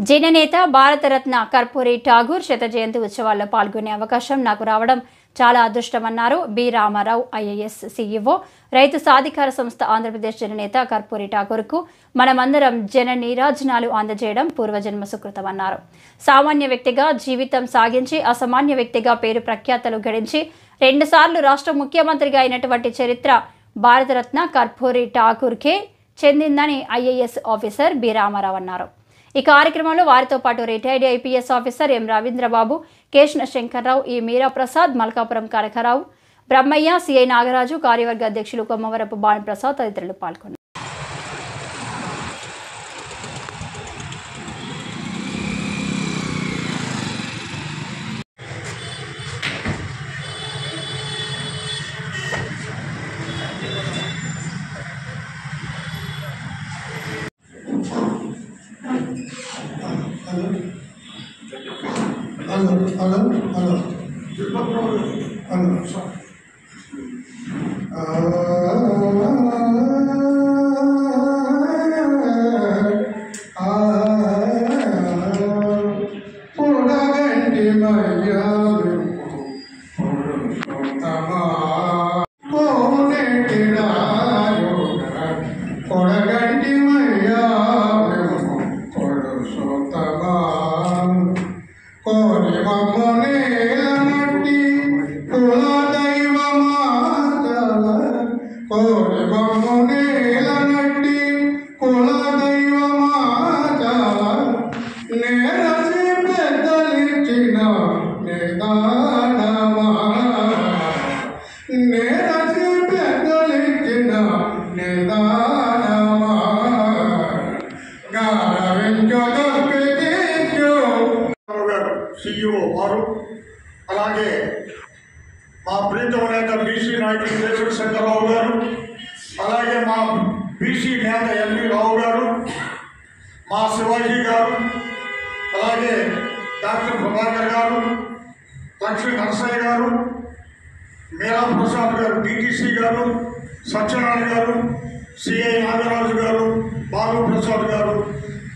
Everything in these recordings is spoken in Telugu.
జననేత భారతరత్న కర్పూరి ఠాగూర్ శత జయంతి ఉత్సవాల్లో పాల్గొనే అవకాశం నాకు రావడం చాలా అదృష్టమన్నారు బి రామారావు ఐఏఎస్ సిఇఓ రైతు సాధికార సంస్థ ఆంధ్రప్రదేశ్ జననేత కర్పూరి ఠాగూర్కు మనమందరం జన నీరాజనాలు అందజేయడం పూర్వజన్మ సుకృతమన్నారు. సామాన్య వ్యక్తిగా జీవితం సాగించి అసామాన్య వ్యక్తిగా పేరు ప్రఖ్యాతలు గడించి 2 సార్లు రాష్ట్ర ముఖ్యమంత్రిగా అయినటువంటి చరిత్ర భారతరత్న కర్పూరి ఠాగూర్కే చెందిందని ఐఏఎస్ ఆఫీసర్ బి రామారావు అన్నారు. ఈ కార్యక్రమంలో వారితో పాటు retired IPS officer M Ravindrababu, Keshana Shankarrao, E Meera Prasad, Malkapuram Kanakarao, Brahmaiah, CI Nagaraju, కార్యవర్గ అధ్యక్షులు కొమ్మవరపు భానుప్రసాద్ తదితరులు పాల్గొన్నారు. CEO వారు అలాగే మా ప్రీతమ నేత బీసీ నాయకులు కేశవ శంకర్రావు గారు, అలాగే మా బీసీ నేత ఎల్వి రావు గారు, మా శివాజీ గారు, అలాగే డాక్టర్ ప్రభాకర్ గారు, లక్ష్మీ నరసయ్య గారు, మీరా ప్రసాద్ గారు, డిటిసి గారు, సత్యనారాయణ గారు, సిఐ నాగరాజు గారు, బాలు ప్రసాద్ గారు,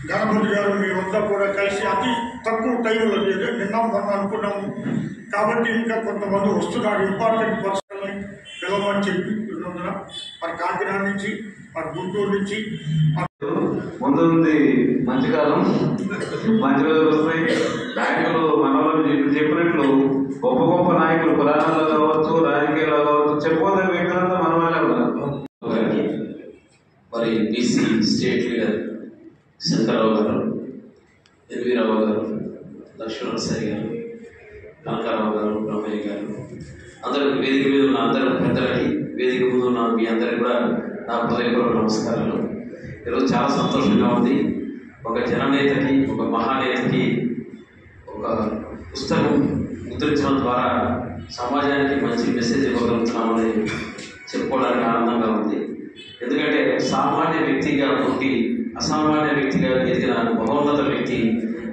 గణపతి గారు, మీరంతా కూడా కలిసి అతి తక్కువ టైంలో నిన్న మొన్న అనుకున్నాము. కాబట్టి ఇంకా కొంతమంది వస్తున్నారు, ఇంపార్టెంట్ పర్సన్ని పిలవమని చెప్పి మరి కాకినాడ నుంచి, మరి గుంటూరు నుంచి. ముందు ఉంది మంచి కాలం, మంచి రోజులు వస్తాయి. నాయకులు మనవాళ్ళు చెప్పినట్లు గొప్ప గొప్ప నాయకులు పురాణాల్లో కావచ్చు, రాజకీయాల్లో కావచ్చు, చెప్పబోదే వ్యక్తులంతా మన వాళ్ళే ఉన్నారు. మరి బీసీ స్టేట్ లీడర్ శంకర్రావు గారు, ఎల్వీరావు గారు, లక్ష్మీ నరసయ్య గారు, కనకారావు గారు, బ్రహ్మయ్య గారు, అందరూ వేదిక మీద ఉన్న అందరూ పెద్దలకి, వేదిక ముందు ఉన్న మీ అందరికీ కూడా నా హృదయపూర్వక నమస్కారాలు. ఈరోజు చాలా సంతోషంగా ఉంది. ఒక జననేతకి, ఒక మహానేతకి ఒక పుస్తకం ముద్రించడం ద్వారా సమాజానికి మంచి మెసేజ్ ఇవ్వగలుగుతున్నామని చెప్పుకోవడానికి ఆనందంగా ఉంది. ఎందుకంటే సామాన్య వ్యక్తిగా పుట్టి అసామాన్య వ్యక్తిగా ఎదిగిన మహోన్నత వ్యక్తి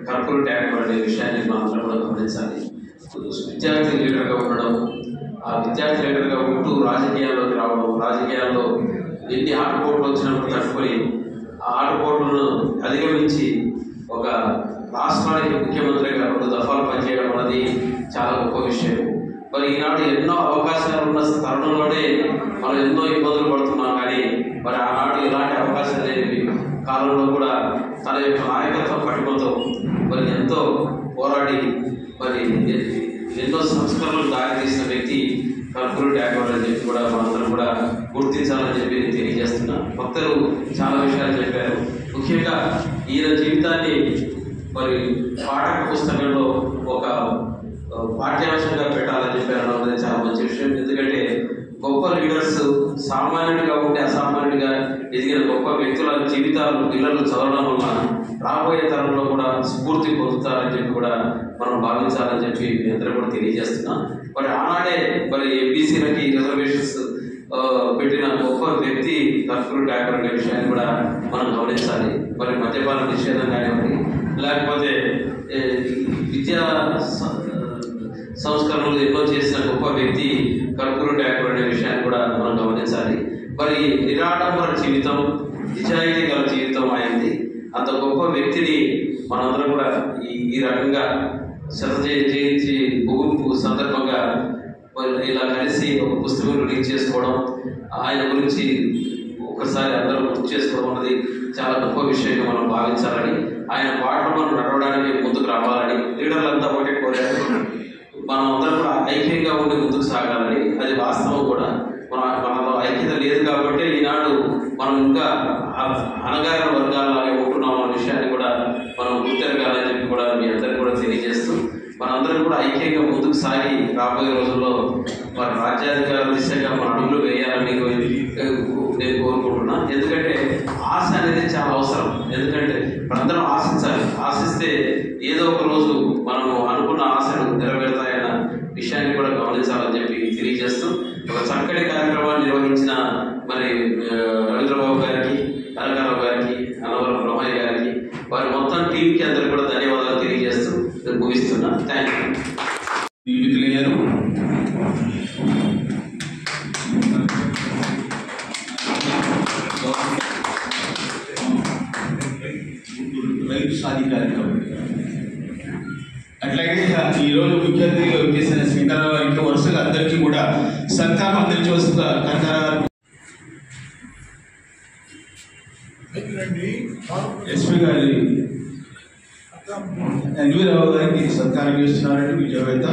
కర్పూరి ఠాగూర్ అనే విషయాన్ని మనం కూడా గమనించాలి. విద్యార్థి లీడర్గా ఉండడం, ఆ విద్యార్థి లీడర్గా ఉంటూ రాజకీయాల్లోకి రావడం, రాజకీయాల్లో ఎన్ని ఆటపోట్లు వచ్చినప్పుడు తట్టుకొని ఆ ఆటపోట్లను అధిగమించి ఒక రాష్ట్రానికి ముఖ్యమంత్రిగా 2 దఫాలు పనిచేయడం అనేది చాలా గొప్ప విషయం. మరి ఈనాడు ఎన్నో అవకాశాలు ఉన్న తరుణంలోనే మనం ఎన్నో ఇబ్బందులు పడుతున్నాం. కానీ మరి ఆనాడు ఎలాంటి అవకాశాలు లేని కాలంలో కూడా తన యొక్క నాయకత్వ పటిమతో మరి ఎంతో పోరాడి మరి ఎన్నో సంస్కరణలు దారితీసిన వ్యక్తి కర్పూరి ఠాగూర్ అని చెప్పి కూడా మనందరం కూడా గుర్తించాలని చెప్పి నేను తెలియజేస్తున్నా. భక్తులు చాలా విషయాలు చెప్పారు. ముఖ్యంగా ఈయన జీవితాన్ని మరి పాఠక పుస్తకంలో ఒక పాఠ్యాంశంగా పెట్టాలని చెప్పారు అనేది చాలా మంచి విషయం. ఎందుకంటే గొప్ప లీడర్స్ సామాన్యుడిగా ఉంటే అసామాన్యుడిగా ఎదిగిన గొప్ప వ్యక్తుల జీవితాలు పిల్లలు చదవడం వల్ల రాబోయే తరంలో కూడా స్ఫూర్తి పొందుతారని చెప్పి కూడా మనం భావించాలని చెప్పి మీ అందరూ కూడా తెలియజేస్తున్నాం. మరి ఆనాడే మరి ఎంబీసీలకి రిజర్వేషన్స్ పెట్టిన గొప్ప వ్యక్తి కర్పూరి ఠాగూర్ అనే విషయాన్ని కూడా మనం గమనించాలి. మరి మద్యపాన నిషేధం కానివ్వండి, లేకపోతే విద్యా సంస్కరణలు ఎన్నో చేసిన గొప్ప వ్యక్తి కర్పూరి ఠాగూర్ అనే విషయాన్ని కూడా మనం గమనించాలి. మరి నిరాడంబర జీవితం, నిజాయితీ గల జీవితం అయింది. అంత గొప్ప వ్యక్తిని మనందరం కూడా ఈ రకంగా జయంతి ముగింపు సందర్భంగా ఇలా కలిసి ఒక పుస్తకం రిలీజ్ చేసుకోవడం, ఆయన గురించి ఒకసారి అందరూ గుర్తు చేసుకోవడం అన్నది చాలా గొప్ప విషయంగా మనం భావించాలని, ఆయన బాటలో మనం నడవడానికి ముందుకు రావాలని లీడర్లంతా ఒకటే కోరారు. మనం అందరం కూడా ఐక్యంగా ఉండి ముందుకు సాగాలని. అది వాస్తవం కూడా. మనలో ఐక్యత లేదు కాబట్టి ఈనాడు మనం ఇంకా అణగారిన వర్గాలలాగే ఉంటున్నాం అనే విషయాన్ని కూడా మనం గుర్తెరగాలని చెప్పి కూడా మీ అందరికీ కూడా తెలియజేస్తూ, మనందరం కూడా ఐక్యంగా ముందుకు సాగి రాబోయే రోజుల్లో మన రాజ్యాధికార దిశగా మన అడుగులు వేయాలని నేను కోరుకుంటున్నా. ఎందుకంటే ఆశ అనేది చాలా అవసరం. ఎందుకంటే మనందరం ఆశించాలి. ఆశిస్తే ఏదో ఒక రోజు మనము అనుకున్న ఆశలు నెరవేరుతాయన్న విషయాన్ని కూడా గమనించాలని చెప్పి తెలియజేస్తూ, ఒక చక్కటి కార్యక్రమాన్ని నిర్వహించిన మరి రవీంద్రబాబు గారికి, కనకారావు గారికి, అన్నవరం బ్రహ్మయ్య గారికి, వారి మొత్తం టీంకి అందరికీ కూడా ధన్యవాదాలు తెలియజేస్తూ ముగిస్తున్నా. Thank you. నియమితులయ్యారు. రైతు సాధికారి అట్లాగే ఈరోజు ముఖ్య అతిథిగా వచ్చేసిన శంకరరావు గారికి వరుసగా అందరికీ కూడా సత్కారం అందరికీ వస్తున్న కనకారావు ఎస్పీ గారి ఎన్వి రావు గారికి సత్కారం చేస్తున్నారండి విజయవేత్త.